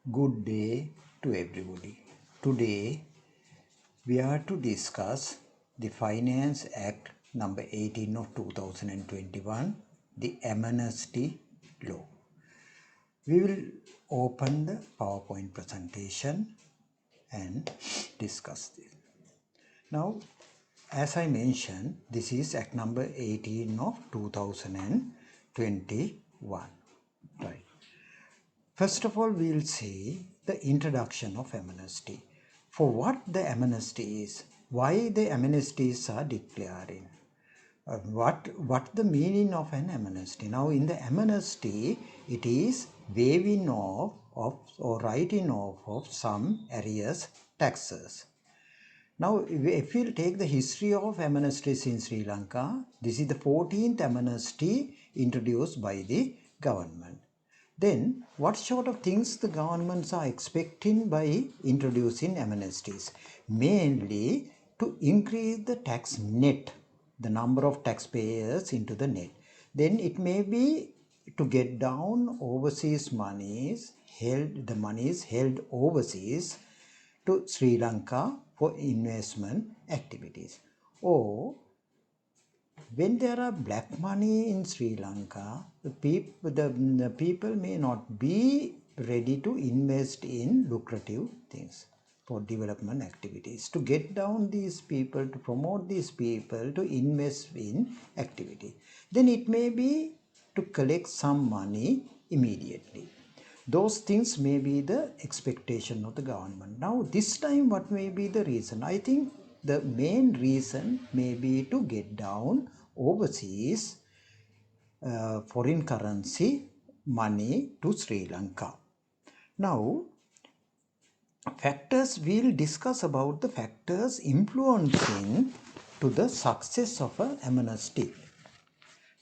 Good day to everybody. Today we are to discuss the Finance Act number 18 of 2021, the MNST law. We will open the PowerPoint presentation and discuss this. Now, as I mentioned, this is Act number 18 of 2021. Right. First of all, we will see the introduction of amnesty. For what the amnesty is, why the amnesties are declaring, what the meaning of an amnesty. Now, in the amnesty, it is waiving off of or writing off of some arrears taxes. Now, if we'll take the history of amnesties in Sri Lanka, this is the 14th amnesty introduced by the government. Then, what sort of things the governments are expecting by introducing amnesties? Mainly to increase the tax net, the number of taxpayers into the net. Then it may be to get down overseas monies, the monies held overseas to Sri Lanka for investment activities. Or when there are black money in Sri Lanka, the people may not be ready to invest in lucrative things for development activities. To get down these people, to promote these people to invest in activity, then it may be to collect some money immediately. Those things may be the expectation of the government. Now, this time, what may be the reason? I think the main reason may be to get down overseas foreign currency money to Sri Lanka. Now, we'll discuss about the factors influencing to the success of an amnesty.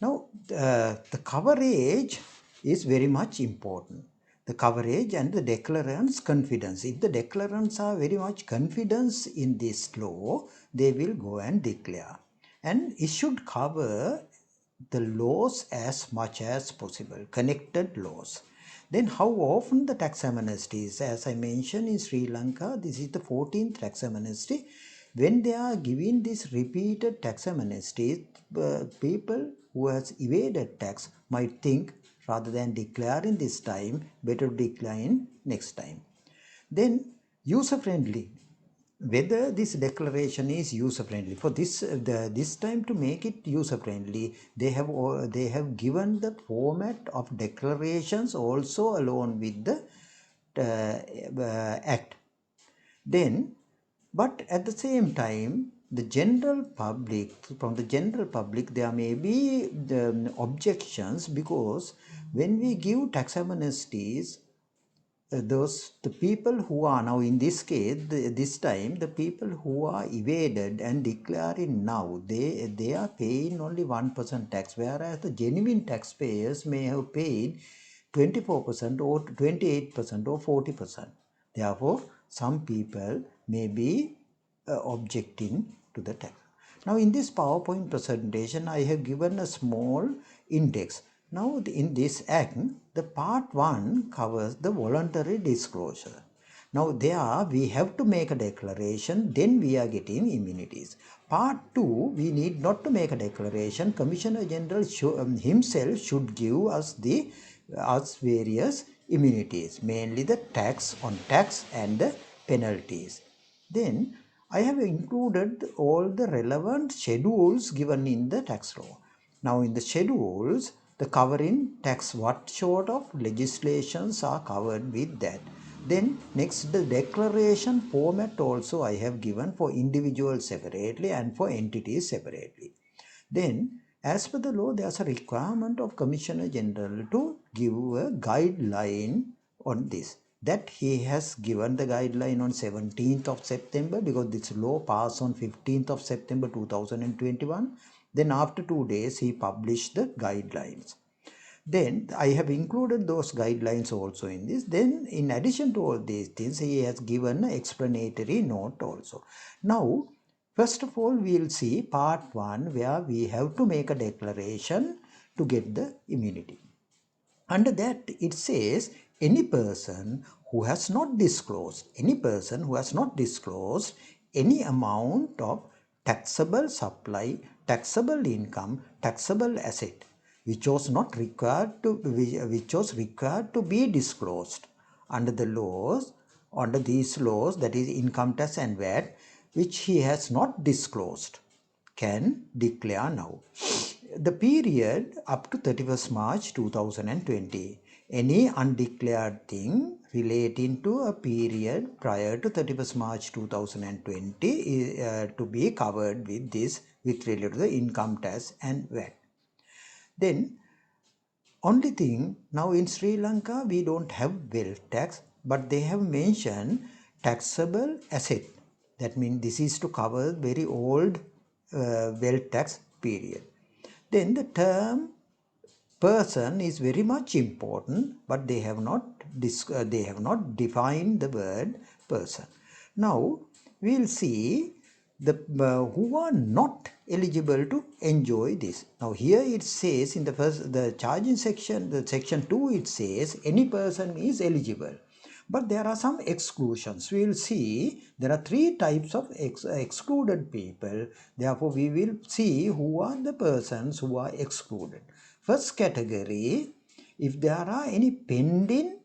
Now, the coverage is very much important. The coverage and the declarant's confidence. If the declarants are very much confident in this law, they will go and declare. And it should cover the laws as much as possible, connected laws. Then how often the tax amnesties? As I mentioned in Sri Lanka, this is the 14th tax amnesty. When they are giving this repeated tax amnesties, people who has evaded tax might think rather than declaring this time, better decline next time. Then user-friendly. Whether this declaration is user-friendly. For this time to make it user-friendly, they have given the format of declarations also along with the act. Then, but at the same time, from the general public, there may be the objections, because when we give tax amnesties, the people who are now in this case, this time, the people who are evaded and declaring now, they are paying only 1% tax, whereas the genuine taxpayers may have paid 24% or 28% or 40%. Therefore, some people may be objecting to the tax. Now, in this PowerPoint presentation, I have given a small index. Now, in this act, the part 1 covers the voluntary disclosure. Now, there we have to make a declaration, then we are getting immunities. Part 2, we need not to make a declaration. Commissioner General himself should give us various immunities, mainly the tax on tax and the penalties. Then, I have included all the relevant schedules given in the tax law. Now, in the schedules, the covering tax, what sort of legislations are covered with that. Then next, the declaration format also I have given for individuals separately and for entities separately. Then, as per the law, there is a requirement of Commissioner General to give a guideline on this. That he has given the guideline on 17th of September, because this law passed on 15th of September 2021. Then after 2 days, he published the guidelines. Then I have included those guidelines also in this. Then in addition to all these things, he has given an explanatory note also. Now, first of all, we will see part 1, where we have to make a declaration to get the immunity. Under that, it says any person who has not disclosed, any person who has not disclosed any amount of taxable supply, taxable income, taxable asset, which was not required to, which was required to be disclosed under the laws, under these laws, that is income tax and VAT, which he has not disclosed, can declare now. The period up to 31st March 2020, any undeclared thing relating to a period prior to 31st March 2020 is to be covered with this, with related to the income tax and VAT. Then only thing, now in Sri Lanka we don't have wealth tax, but they have mentioned taxable asset. That means this is to cover very old wealth tax period. Then the term person is very much important, but they have not defined the word person. Now we will see the who are not eligible to enjoy this. Now here it says in the charging section, the section 2, it says any person is eligible. But there are some exclusions. We will see there are 3 types of excluded people. Therefore, we will see who are the persons who are excluded. First category, if there are any pending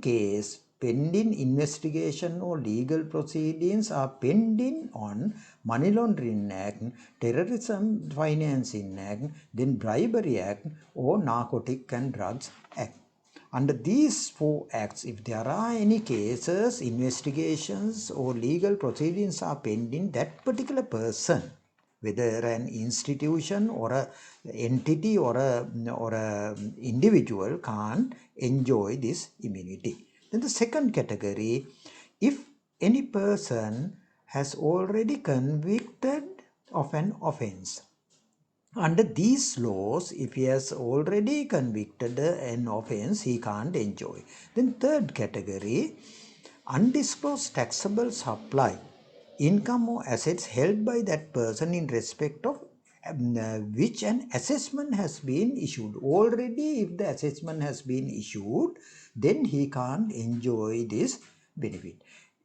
case, pending investigation or legal proceedings are pending on Money Laundering Act, Terrorism Financing Act, then Bribery Act or Narcotic and Drugs Act. Under these 4 acts, if there are any cases, investigations or legal proceedings are pending, that particular person, whether an institution or a entity or a individual, can't enjoy this immunity. Then the second category, if any person has already convicted of an offense. Under these laws, if he has already convicted an offense, he can't enjoy. Then third category, undisclosed taxable supply, income or assets held by that person in respect of which an assessment has been issued. Already if the assessment has been issued, then he can't enjoy this benefit.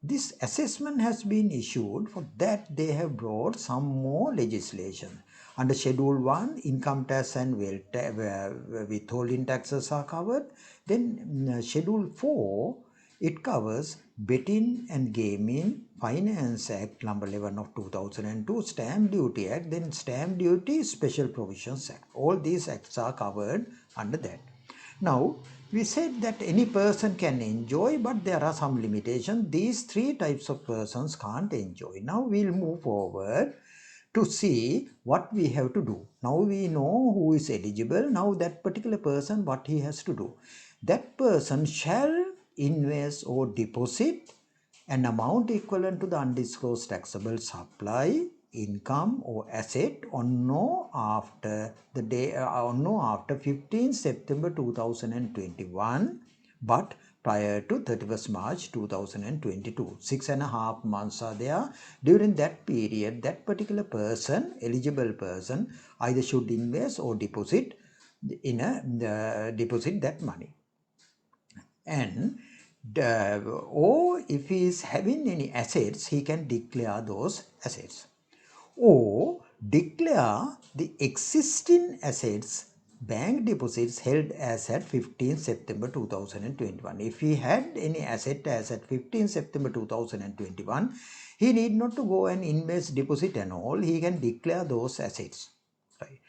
This assessment has been issued, for that they have brought some more legislation. Under Schedule 1, income tax and withholding taxes are covered. Then Schedule 4, it covers Betting and Gaming Finance Act number 11 of 2002, Stamp Duty Act, then Stamp Duty Special Provisions Act. All these acts are covered under that. Now, we said that any person can enjoy, but there are some limitations. These 3 types of persons can't enjoy. Now, we'll move forward to see what we have to do. Now we know who is eligible. Now that particular person, what he has to do. That person shall invest or deposit an amount equivalent to the undisclosed taxable supply, income or asset on no after the day on no after 15 September 2021, but prior to 31st March 2022. 6.5 months are there. During that period, that particular person, eligible person, either should invest or deposit deposit that money. And or if he is having any assets, he can declare those assets. Or declare the existing assets, bank deposits held as at 15 September 2021. If he had any asset as at 15 September 2021, he need not to go and invest, deposit and all. He can declare those assets. Right.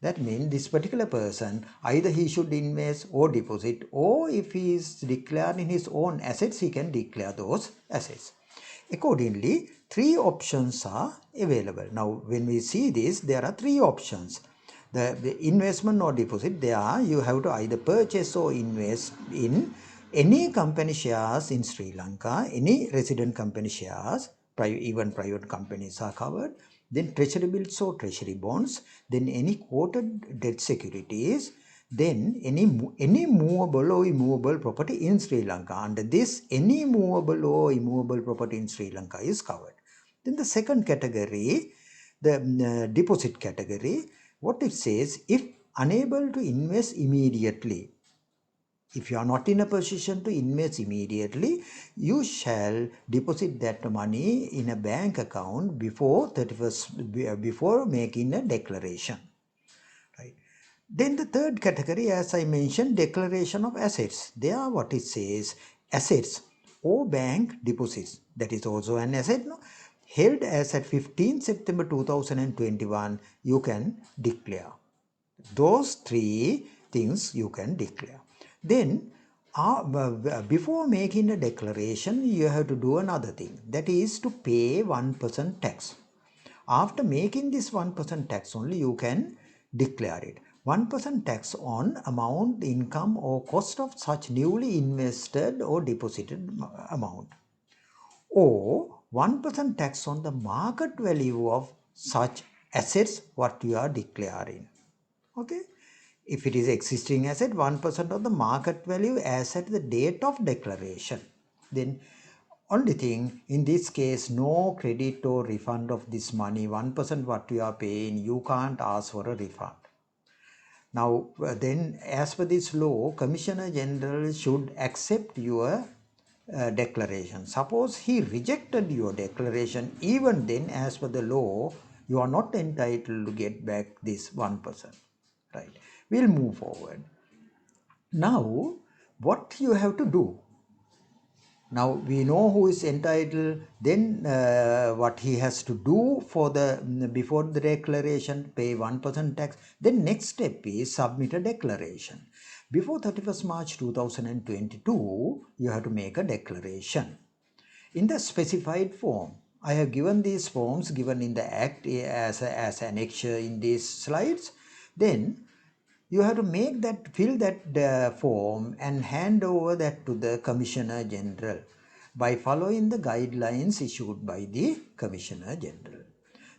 That means this particular person, either he should invest or deposit, or if he is declaring his own assets, he can declare those assets. Accordingly, 3 options are available. Now, when we see this, there are 3 options. The investment or deposit, there you have to either purchase or invest in any company shares in Sri Lanka, any resident company shares, even private companies are covered. Then treasury bills or treasury bonds, then any quoted debt securities, then any movable or immovable property in Sri Lanka. Under this, any movable or immovable property in Sri Lanka is covered. Then the second category, the deposit category, what it says, if unable to invest immediately, If you are not in a position to invest immediately, you shall deposit that money in a bank account before 31st, before making a declaration. Right. Then the third category, as I mentioned, declaration of assets. There what it says, assets or bank deposits. That is also an asset, no? Held as at 15 September 2021, you can declare. Those three things you can declare. Then before making a declaration, you have to do another thing. That is to pay 1% tax. After making this 1% tax only, you can declare it. 1% tax on amount, income or cost of such newly invested or deposited amount. Or 1% tax on the market value of such assets what you are declaring. Okay. If it is existing asset, 1% of the market value as at the date of declaration. Then only thing, in this case, no credit or refund of this money, 1% what you are paying, you can't ask for a refund. Now, then as per this law, Commissioner General should accept your declaration. Suppose he rejected your declaration, even then as per the law, you are not entitled to get back this 1%. Right. We'll move forward. Now, what you have to do? Now we know who is entitled, then what he has to do for the before the declaration, pay 1% tax. Then next step is submit a declaration. Before 31st March 2022, you have to make a declaration. In the specified form, I have given these forms given in the Act as annexure in these slides. Then you have to make that, fill that form and hand over that to the Commissioner General by following the guidelines issued by the Commissioner General.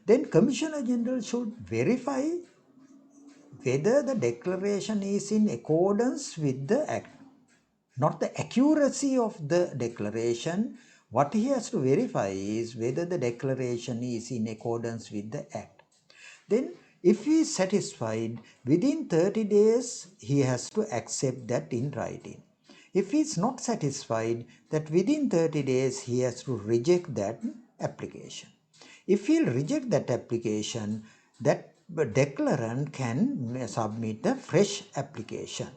Then Commissioner General should verify whether the declaration is in accordance with the Act. Not the accuracy of the declaration. What he has to verify is whether the declaration is in accordance with the Act. Then if he is satisfied, within 30 days he has to accept that in writing. If he is not satisfied, that within 30 days he has to reject that application. If he will reject that application, that declarant can submit a fresh application.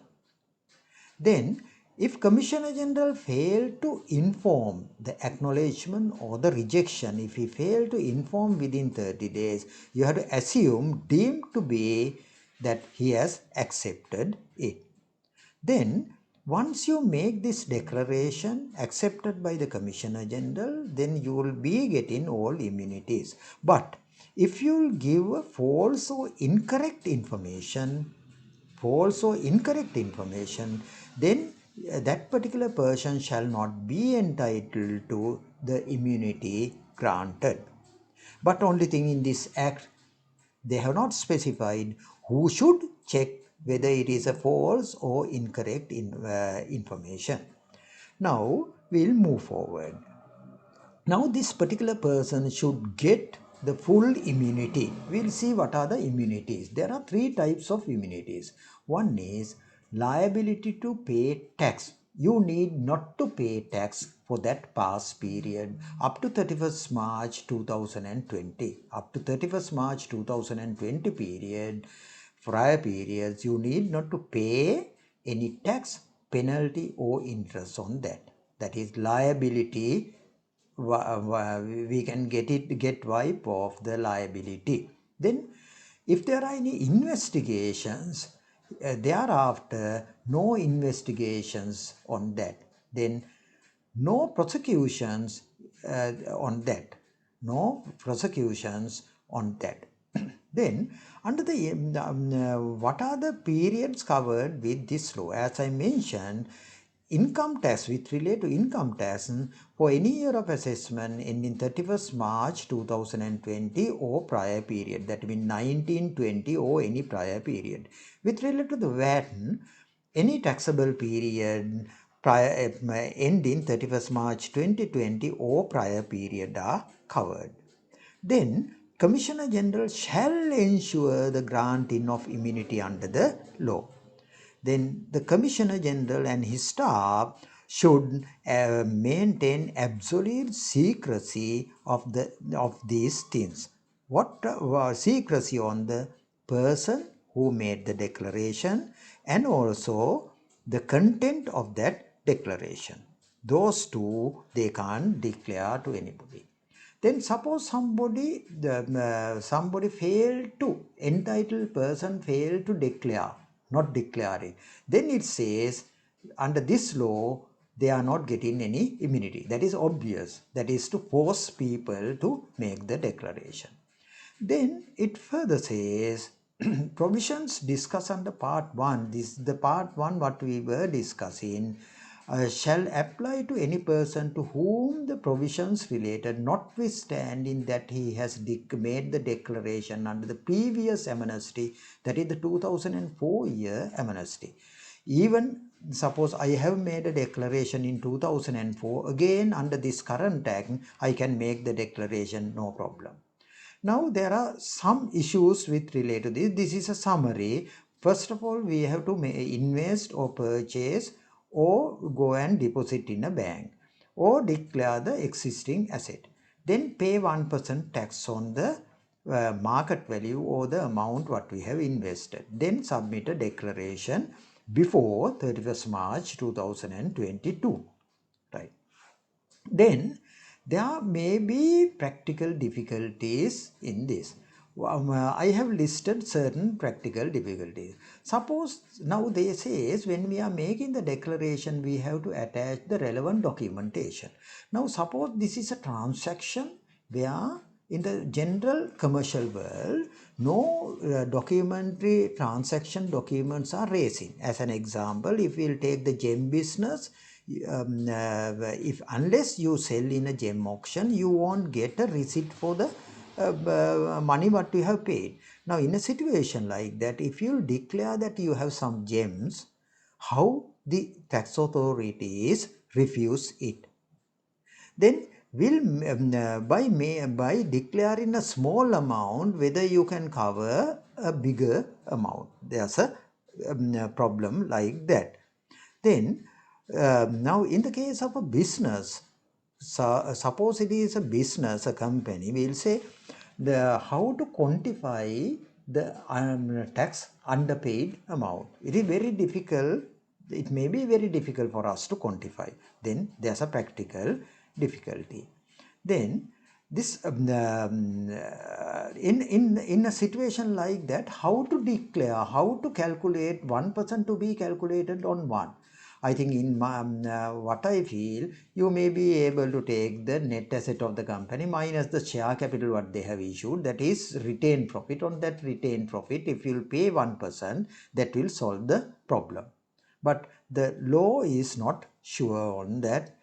Then, if Commissioner General failed to inform the acknowledgement or the rejection, if he failed to inform within 30 days, you have to assume, deemed to be that he has accepted it. Then, once you make this declaration accepted by the Commissioner General, then you will be getting all immunities. But if you will give a false or incorrect information, then that particular person shall not be entitled to the immunity granted. But only thing in this Act, they have not specified who should check whether it is a false or incorrect information. Now we'll move forward. Now this particular person should get the full immunity. We'll see what are the immunities. There are three types of immunities. One is liability to pay tax. You need not to pay tax for that past period up to 31st March 2020. Up to 31st March 2020 period, prior periods, you need not to pay any tax, penalty or interest on that. That is liability. We can get wipe of the liability. Then if there are any investigations, thereafter no investigations on that, then no prosecutions on that, no prosecutions on that. Then under the what are the periods covered with this law? As I mentioned, income tax, with relate to income tax for any year of assessment ending 31st March 2020 or prior period, that means 1920 or any prior period. With relate to the VAT, any taxable period prior ending 31st March 2020 or prior period are covered. Then Commissioner General shall ensure the granting of immunity under the law. then the Commissioner General and his staff should maintain absolute secrecy of these things. What secrecy on the person who made the declaration and also the content of that declaration. Those two they can't declare to anybody. Then suppose somebody failed to, entitled person failed to declare, not declaring. Then it says under this law they are not getting any immunity. That is obvious. That is to force people to make the declaration. Then it further says provisions discussed under part 1. This is the part 1 what we were discussing. Shall apply to any person to whom the provisions related, notwithstanding that he has made the declaration under the previous amnesty, that is the 2004 year amnesty. Even suppose I have made a declaration in 2004, again under this current act, I can make the declaration, no problem. Now there are some issues with related to this. This is a summary. First of all, we have to invest or purchase or go and deposit in a bank or declare the existing asset. Then pay 1% tax on the market value or the amount what we have invested. Then submit a declaration before 31st March 2022. Right. Then there may be practical difficulties in this. I have listed certain practical difficulties. Suppose now they say when we are making the declaration we have to attach the relevant documentation. Now suppose this is a transaction where in the general commercial world no documentary transaction documents are raising. As an example, if we'll take the gem business, if unless you sell in a gem auction, you won't get a receipt for the money what you have paid. Now in a situation like that, if you declare that you have some gems, how the tax authorities refuse it? Then will by declaring a small amount, whether you can cover a bigger amount. There's a problem like that. Then now in the case of a business, suppose it is a business, a company, we'll say how to quantify the tax underpaid amount. It is very difficult. It may be very difficult for us to quantify. Then there's a practical difficulty. Then this in a situation like that, how to declare, how to calculate 1% to be calculated on 1. I think in what I feel, you may be able to take the net asset of the company minus the share capital what they have issued, that is retained profit. On that retained profit, if you pay 1%, that will solve the problem. But the law is not sure on that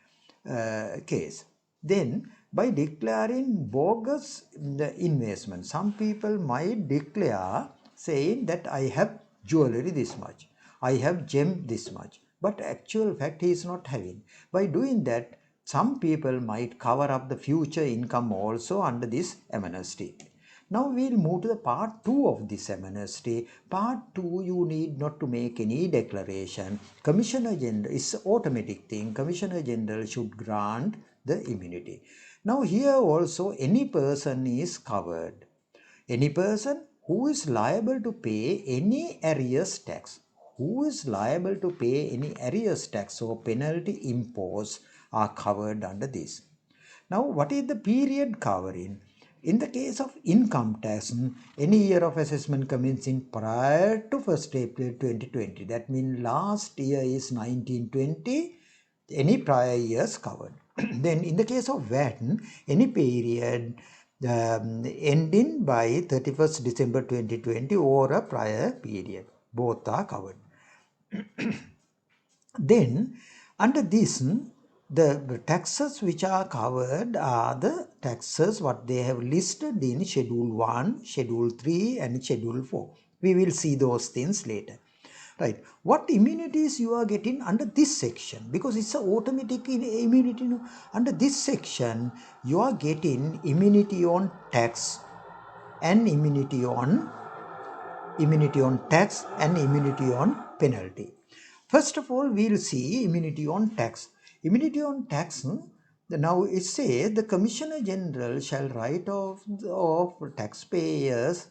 case. Then by declaring bogus investment, some people might declare saying that I have jewelry this much, I have gem this much, but actual fact he is not having. By doing that, some people might cover up the future income also under this amnesty. Now we'll move to the part 2 of this amnesty. Part 2, you need not to make any declaration. Commissioner General is an automatic thing. Commissioner General should grant the immunity. Now here also any person is covered. Any person who is liable to pay any arrears tax, who is liable to pay any arrears tax or penalty imposed are covered under this. Now what is the period covering? In the case of income tax, any year of assessment commencing prior to 1st April 2020, that means last year is 1920, any prior years covered. Then in the case of VAT, any period ending by 31st December 2020 or a prior period, both are covered. Then under this, the taxes which are covered are the taxes what they have listed in Schedule 1, Schedule 3 and Schedule 4. We will see those things later. Right. What immunities you are getting under this section? Because it's an automatic immunity. Under this section, you are getting immunity on tax and immunity on immunity on tax and immunity on penalty. First of all, we will see immunity on tax. Immunity on tax, now it says the Commissioner General shall write of taxpayers,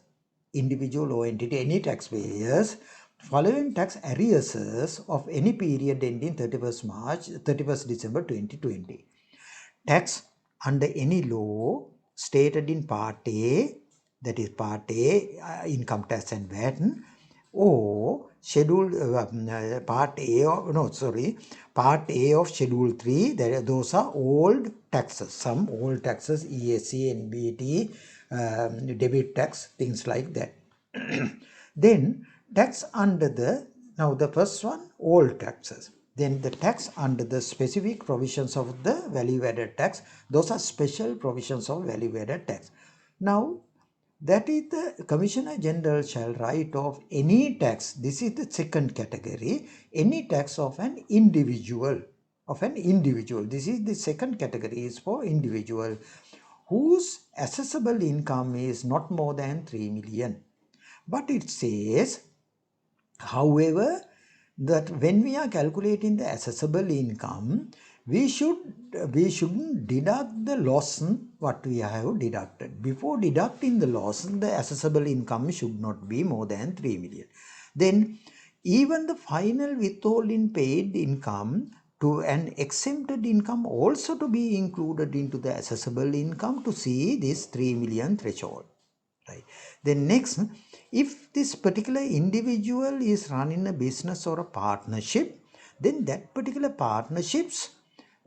individual or entity, any taxpayers, following tax arrears of any period ending 31st December 2020. Tax under any law stated in Part A, that is Part A, income tax and VAT, or Schedule Part A of, no, sorry, Part A of Schedule 3, those are old taxes, some old taxes, ESC, NBT, debit tax, things like that. Then tax under the, now the first one, all taxes. Then the tax under the specific provisions of the value added tax, those are special provisions of value added tax. Now that is the Commissioner General shall write off any tax, this is the second category, any tax of an individual, this is the second category, is for individual whose assessable income is not more than 3 million. But it says, however, that when we are calculating the assessable income, we shouldn't deduct the loss what we have deducted. Before deducting the loss, the assessable income should not be more than 3 million. Then even the final withholding paid income to an exempted income also to be included into the assessable income to see this 3 million threshold. Right. Then next, if this particular individual is running a business or a partnership, then that particular partnership's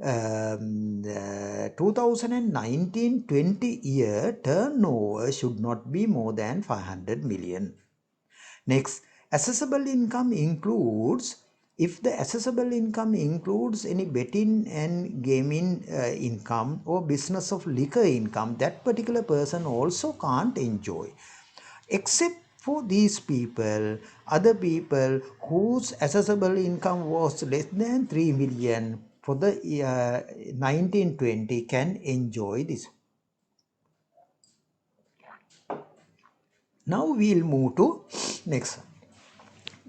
2019-20 year turnover should not be more than 500 million. Next, assessable income includes, if the assessable income includes any betting and gaming income or business of liquor income, that particular person also can't enjoy. Except for these people, other people whose assessable income was less than 3 million for the 1920 can enjoy this. Now we'll move to next.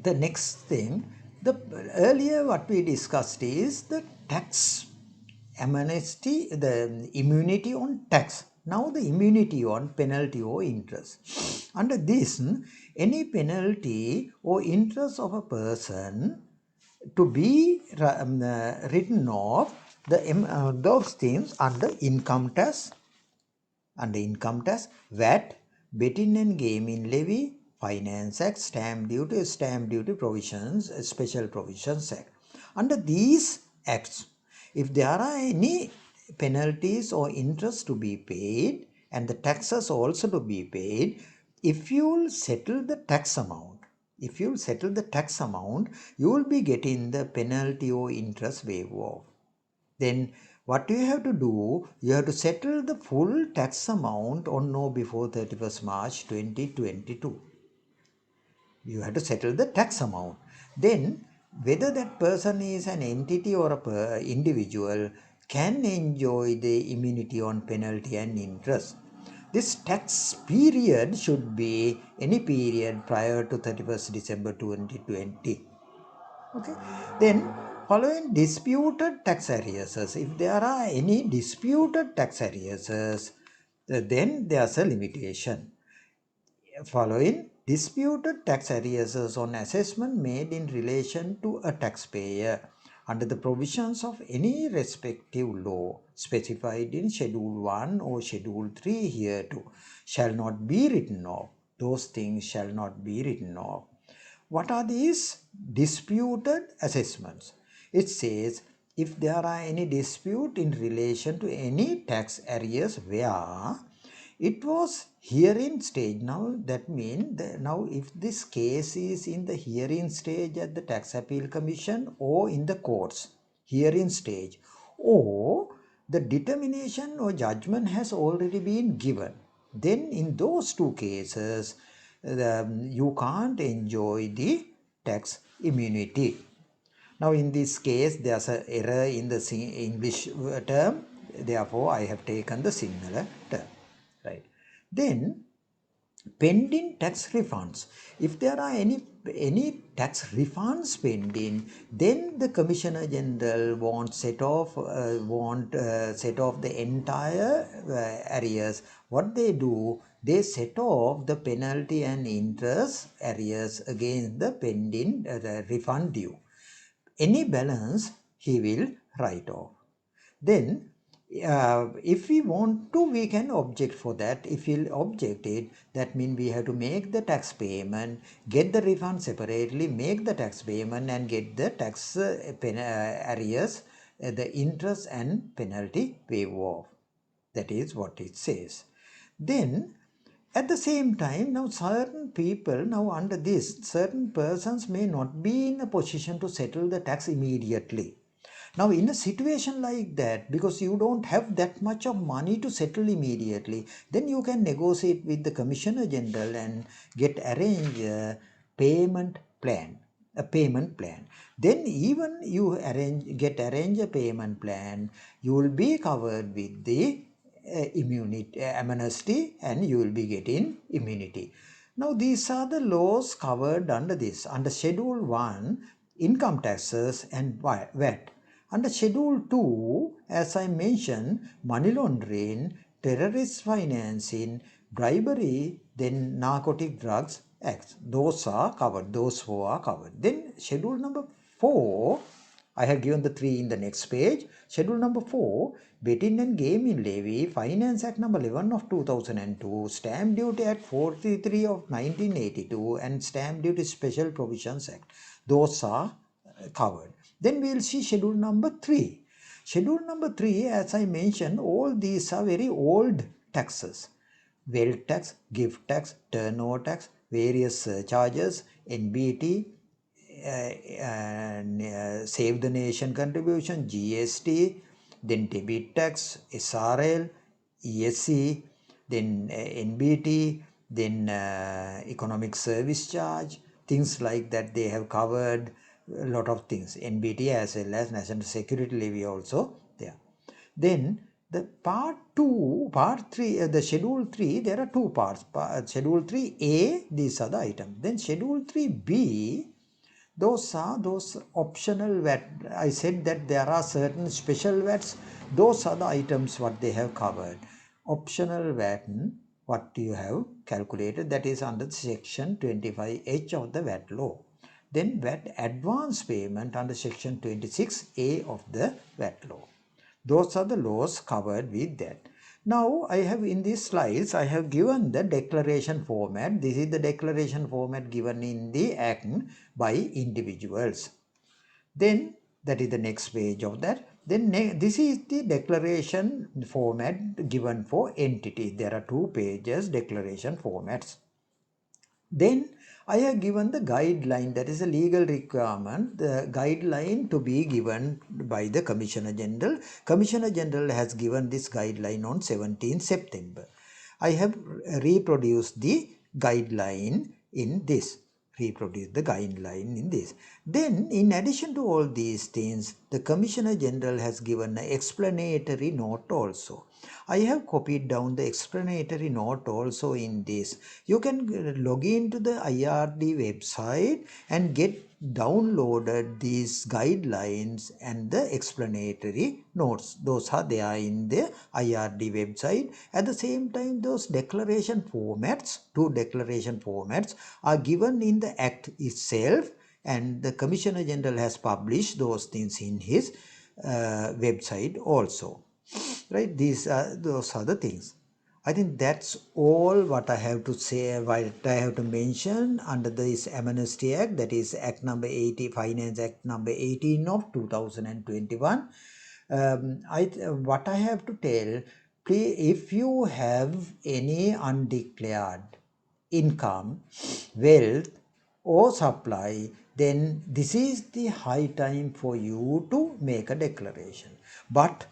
The next thing, the earlier what we discussed is the tax amnesty, the immunity on tax. Now the immunity on penalty or interest. Under this, any penalty or interest of a person to be written off, those things under income tax, VAT, betting and gaming levy, Finance Act, stamp duty provisions, special provisions act. Under these acts, if there are any penalties or interest to be paid and the taxes also to be paid, if you will settle the tax amount, you will be getting the penalty or interest waived off. Then what you have to do, you have to settle the full tax amount on no before 31st March 2022. You have to settle the tax amount. Then whether that person is an entity or a individual can enjoy the immunity on penalty and interest. This tax period should be any period prior to 31st December 2020. Okay. Then following disputed tax arrears, if there are any disputed tax arrears, then there's a limitation. Following disputed tax arrears on assessment made in relation to a taxpayer under the provisions of any respective law specified in Schedule 1 or Schedule 3 hereto shall not be written off. Those things shall not be written off. What are these disputed assessments? It says if there are any dispute in relation to any tax arrears where it was hearing stage. Now that means now if this case is in the hearing stage at the Tax Appeal Commission or in the courts, hearing stage, or the determination or judgment has already been given, then in those two cases you can't enjoy the tax immunity. Now in this case there's an error in the English term, therefore I have taken the singular term. Right. Then pending tax refunds. If there are any tax refunds pending, then the Commissioner General won't set off the entire arrears. What they do, they set off the penalty and interest arrears against the pending refund due. Any balance he will write off. Then if we want to, we can object for that. If we'll object it, that means we have to make the tax payment, get the refund separately, make the tax payment and get the tax arrears, the interest and penalty waive off. That is what it says. Then at the same time, now certain people, now under this, certain persons may not be in a position to settle the tax immediately. Now in a situation like that, because you don't have that much of money to settle immediately, then you can negotiate with the Commissioner General and arrange a payment plan. Then even you arrange a payment plan, you will be covered with the amnesty, and you will be getting immunity. Now these are the laws covered under this, under Schedule 1, income taxes and VAT. Under Schedule 2, as I mentioned, money laundering, terrorist financing, bribery, then narcotic drugs acts. Those are covered. Those four are covered. Then Schedule number 4, I have given the 3 in the next page. Schedule number 4, Betting and Gaming Levy, Finance Act number 11 of 2002, Stamp Duty Act 43 of 1982, and Stamp Duty Special Provisions Act. Those are covered. Then we will see schedule number 3. Schedule number 3, as I mentioned, all these are very old taxes. Wealth tax, gift tax, turnover tax, various surcharges, NBT, Save the Nation contribution, GST, then debit tax, SRL, ESC, then NBT, then economic service charge, things like that. They have covered a lot of things. NBT as well as National Security Levy also there. Then the part 3, the schedule 3, there are two parts. Schedule 3A, these are the items. Then schedule 3B, those are those optional VAT. I said that there are certain special VATs. Those are the items what they have covered. Optional VAT, what you have calculated, that is under section 25H of the VAT law. Then VAT advance payment under section 26A of the VAT law. Those are the laws covered with that. Now I have in these slides, I have given the declaration format. This is the declaration format given in the act by individuals. Then that is the next page of that. Then this is the declaration format given for entities. There are 2 pages declaration formats. Then I have given the guideline, that is a legal requirement, the guideline to be given by the Commissioner General. Commissioner General has given this guideline on 17 September. I have reproduced the guideline in this. Then in addition to all these things, the Commissioner General has given an explanatory note also. I have copied down the explanatory note also in this. You can log into the IRD website and get downloaded these guidelines and the explanatory notes. Those are there in the IRD website. At the same time, those declaration formats, 2 declaration formats are given in the act itself, and the Commissioner General has published those things in his website also. Right, those are the things. I think that's all what I have to say, what I have to mention under this Amnesty Act, that is Act number 80, Finance Act number 18 of 2021. What I have to tell, please, if you have any undeclared income, wealth or supply, then this is the high time for you to make a declaration. But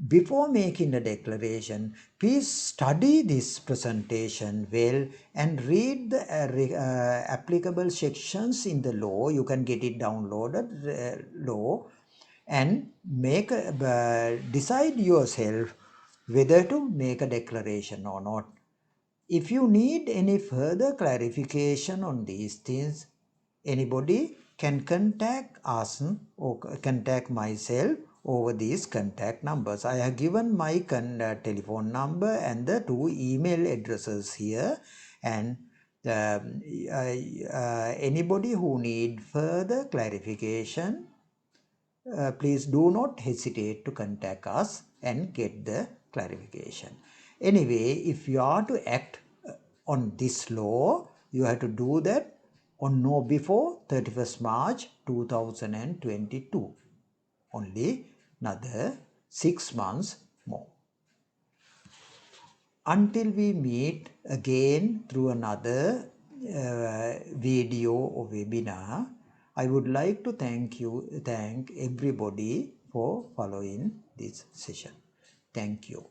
before making a declaration, please study this presentation well and read the applicable sections in the law. You can get it downloaded, law, and decide yourself whether to make a declaration or not. If you need any further clarification on these things, anybody can contact us or contact myself over these contact numbers. I have given my telephone number and the 2 email addresses here, and anybody who need further clarification, please do not hesitate to contact us and get the clarification. Anyway, if you are to act on this law, you have to do that on no before 31st March 2022. Only another 6 months more. Until we meet again through another video or webinar, I would like to thank everybody for following this session. Thank you.